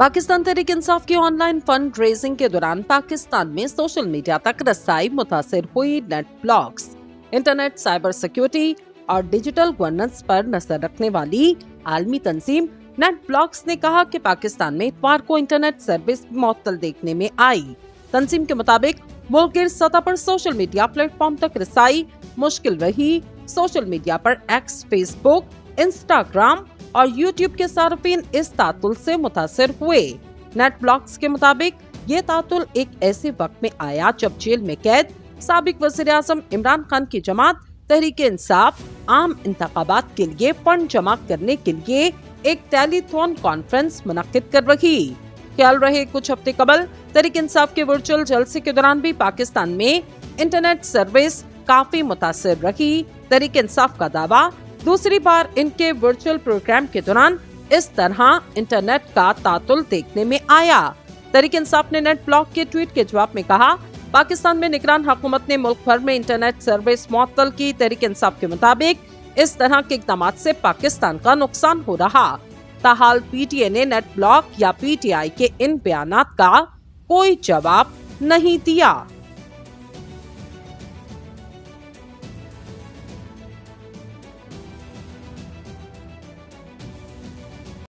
पाकिस्तान तहरीक इंसाफ की online fund raising के दौरान पाकिस्तान में सोशल मीडिया तक रसाई मुतासिर हुई net blocks, internet cyber security और डिजिटल गवर्नेंस पर नजर रखने वाली आलमी तंजीम नेट ब्लॉक्स ने कहा कि पाकिस्तान में इतवार को इंटरनेट सर्विस मुअत्तल देखने में आई। तंजीम के मुताबिक मुल्क की सतह पर सोशल मीडिया प्लेटफॉर्म तक रसाई मुश्किल रही। सोशल मीडिया पर एक्स, फेसबुक, इंस्टाग्राम और यूट्यूब के सार्फिन इस तातुल से मुतासिर हुए। नेट ब्लॉक्स के मुताबिक ये तातुल एक ऐसे वक्त में आया जब जेल में कैद साबिक वज़ीर आज़म इमरान खान की जमात तहरीक इंसाफ आम इंतखाबात के लिए फंड जमा करने के लिए एक टेलीथॉन कॉन्फ्रेंस मुनक्किद कर रही। ख्याल रहे कुछ हफ्ते कबल तहरीक इंसाफ के वर्चुअल जलसे के दौरान भी पाकिस्तान में इंटरनेट सर्विस काफी मुतासिर रही। तहरीक इंसाफ का दावा दूसरी बार इनके वर्चुअल प्रोग्राम के दौरान इस तरह इंटरनेट का तातुल देखने में आया। तहरीक इंसाफ ने नेट ब्लॉक के ट्वीट के जवाब में कहा, पाकिस्तान में निगरान हुकूमत ने मुल्क भर में इंटरनेट सर्विस मुअत्तल की। तहरीक इंसाफ के मुताबिक इस तरह के इक़दामात से पाकिस्तान का नुकसान हो रहा। ताहाल पीटीए ने नेट ब्लॉक या पीटीआई के इन बयानात का कोई जवाब नहीं दिया।